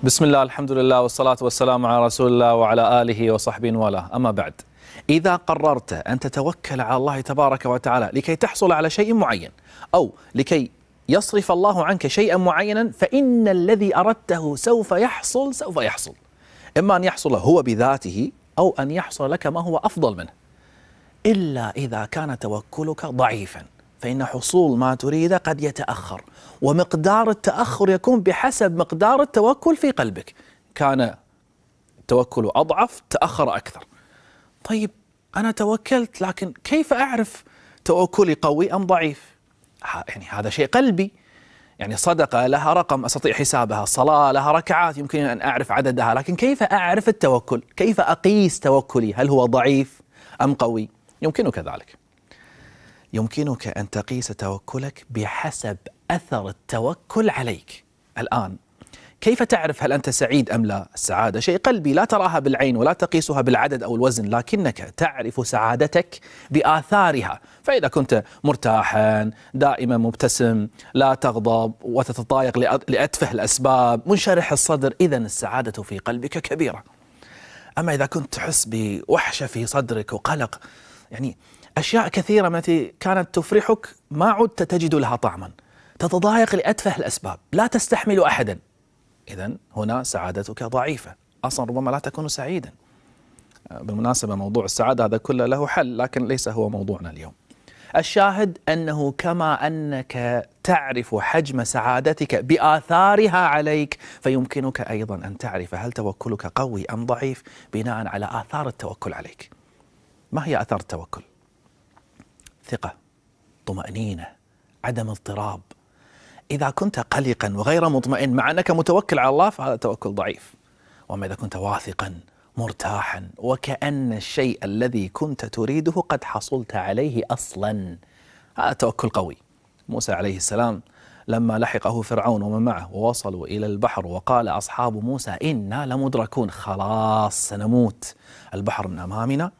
بسم الله، الحمد لله، والصلاة والسلام على رسول الله وعلى آله وصحبه والاه. أما بعد، إذا قررت أن تتوكل على الله تبارك وتعالى لكي تحصل على شيء معين أو لكي يصرف الله عنك شيئا معينا، فإن الذي أردته سوف يحصل. إما أن يحصل هو بذاته أو أن يحصل لك ما هو أفضل منه، إلا إذا كان توكلك ضعيفا، فإن حصول ما تريد قد يتأخر، ومقدار التأخر يكون بحسب مقدار التوكل في قلبك. كان التوكل أضعف تأخر أكثر. طيب أنا توكلت، لكن كيف أعرف توكلي قوي أم ضعيف؟ يعني هذا شيء قلبي. يعني صدقة لها رقم أستطيع حسابها، صلاة لها ركعات يمكن أن أعرف عددها، لكن كيف أعرف التوكل؟ كيف أقيس توكلي؟ هل هو ضعيف أم قوي؟ يمكنك ذلك. يمكنك أن تقيس توكلك بحسب أثر التوكل عليك. الآن كيف تعرف هل أنت سعيد أم لا؟ السعادة شيء قلبي لا تراها بالعين ولا تقيسها بالعدد أو الوزن، لكنك تعرف سعادتك بآثارها. فإذا كنت مرتاحا، دائما مبتسم، لا تغضب وتتضايق لأتفه الأسباب، منشرح الصدر، إذن السعادة في قلبك كبيرة. أما إذا كنت تحس بوحشة في صدرك وقلق، يعني أشياء كثيرة التي كانت تفرحك ما عدت تجد لها طعما، تتضايق لأتفه الأسباب، لا تستحمل أحدا، إذن هنا سعادتك ضعيفة، أصلا ربما لا تكون سعيدا. بالمناسبة موضوع السعادة هذا كله له حل، لكن ليس هو موضوعنا اليوم. الشاهد أنه كما أنك تعرف حجم سعادتك بآثارها عليك، فيمكنك أيضا أن تعرف هل توكلك قوي أم ضعيف بناء على آثار التوكل عليك. ما هي آثار التوكل؟ ثقة، طمأنينة، عدم اضطراب. إذا كنت قلقا وغير مطمئن مع أنك متوكل على الله، فهذا توكل ضعيف. وأما إذا كنت واثقا مرتاحا وكأن الشيء الذي كنت تريده قد حصلت عليه أصلا، هذا توكل قوي. موسى عليه السلام لما لحقه فرعون ومن معه ووصلوا إلى البحر، وقال أصحاب موسى إنا لمدركون، خلاص سنموت، البحر من أمامنا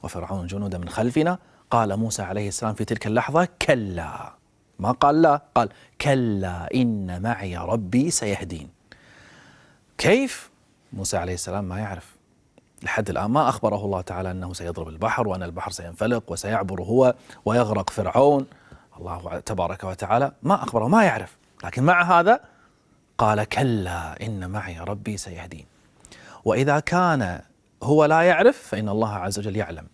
وفرعون جنود من خلفنا. قال موسى عليه السلام في تلك اللحظة كلا، ما قال لا، قال كلا إن معي ربي سيهدين. كيف؟ موسى عليه السلام ما يعرف لحد الآن، ما أخبره الله تعالى أنه سيضرب البحر وأن البحر سينفلق وسيعبر هو ويغرق فرعون. الله تبارك وتعالى ما أخبره، ما يعرف، لكن مع هذا قال كلا إن معي ربي سيهدين. وإذا كان هو لا يعرف فإن الله عز وجل يعلم.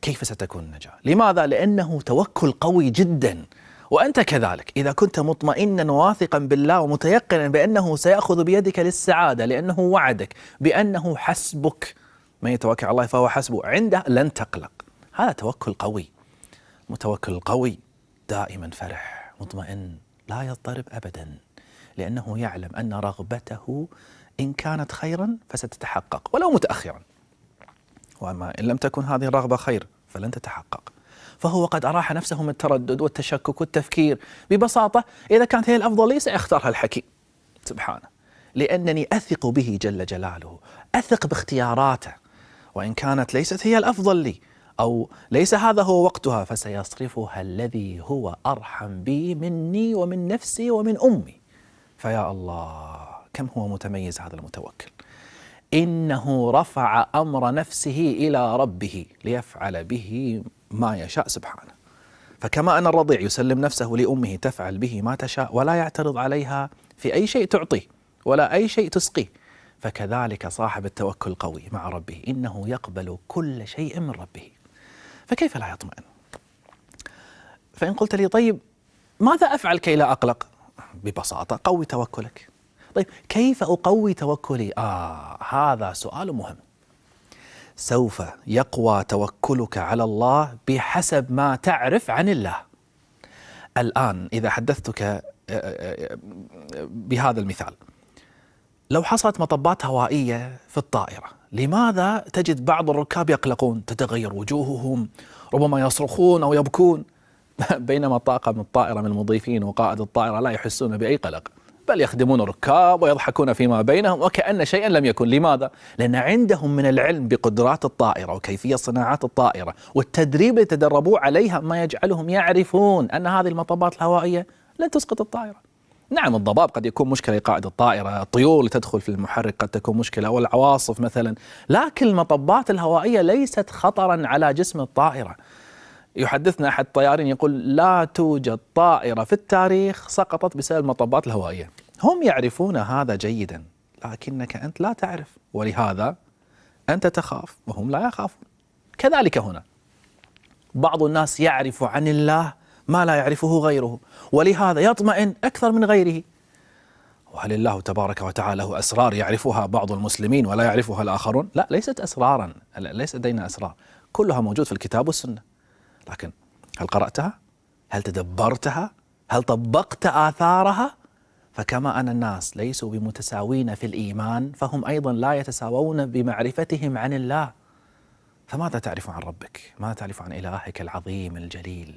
كيف ستكون النجاة؟ لماذا؟ لأنه توكل قوي جدا. وأنت كذلك إذا كنت مطمئنا واثقا بالله ومتيقنا بأنه سيأخذ بيدك للسعادة، لأنه وعدك بأنه حسبك، من يتوكل على الله فهو حسبه، عنده لن تقلق. هذا توكل قوي. متوكل قوي دائما فرح مطمئن لا يضطرب أبدا، لأنه يعلم أن رغبته إن كانت خيرا فستتحقق ولو متأخرا، وأما إن لم تكن هذه الرغبة خير فلن تتحقق. فهو قد أراح نفسه من التردد والتشكك والتفكير. ببساطة إذا كانت هي الأفضل لي سيختارها الحكيم سبحانه، لأنني أثق به جل جلاله، أثق باختياراته، وإن كانت ليست هي الأفضل لي أو ليس هذا هو وقتها، فسيصرفها الذي هو أرحم بي مني ومن نفسي ومن أمي. فيا الله كم هو متميز هذا المتوكل. إنه رفع أمر نفسه إلى ربه ليفعل به ما يشاء سبحانه. فكما أن الرضيع يسلم نفسه لأمه تفعل به ما تشاء ولا يعترض عليها في أي شيء تعطيه ولا أي شيء تسقيه، فكذلك صاحب التوكل قوي مع ربه، إنه يقبل كل شيء من ربه. فكيف لا يطمئن؟ فإن قلت لي طيب ماذا أفعل كي لا أقلق؟ ببساطة قوي توكلك. طيب كيف أقوي توكلي؟ هذا سؤال مهم. سوف يقوى توكلك على الله بحسب ما تعرف عن الله. الآن إذا حدثتك بهذا المثال، لو حصلت مطبات هوائية في الطائرة، لماذا تجد بعض الركاب يقلقون، تتغير وجوههم، ربما يصرخون أو يبكون، بينما طاقم الطائرة من المضيفين وقائد الطائرة لا يحسون بأي قلق، بل يخدمون الركاب ويضحكون فيما بينهم وكأن شيئا لم يكن. لماذا؟ لأن عندهم من العلم بقدرات الطائرة وكيفية صناعات الطائرة والتدريب اللي تدربوا عليها ما يجعلهم يعرفون أن هذه المطبات الهوائية لن تسقط الطائرة. نعم الضباب قد يكون مشكلة لقائد الطائرة، الطيور اللي تدخل في المحرك قد تكون مشكلة، أو العواصف مثلا، لكن المطبات الهوائية ليست خطرا على جسم الطائرة. يحدثنا أحد الطيارين يقول لا توجد طائرة في التاريخ سقطت بسبب المطبات الهوائية. هم يعرفون هذا جيدا، لكنك أنت لا تعرف، ولهذا أنت تخاف وهم لا يخافون. كذلك هنا بعض الناس يعرف عن الله ما لا يعرفه غيره، ولهذا يطمئن أكثر من غيره. وهل الله تبارك وتعالى له أسرار يعرفها بعض المسلمين ولا يعرفها الآخرون؟ لا، ليست أسرارا، ليس لدينا أسرار، كلها موجود في الكتاب والسنة. لكن هل قرأتها؟ هل تدبرتها؟ هل طبقت آثارها؟ فكما أن الناس ليسوا بمتساوين في الإيمان، فهم أيضا لا يتساوون بمعرفتهم عن الله. فماذا تعرف عن ربك؟ ماذا تعرف عن إلهك العظيم الجليل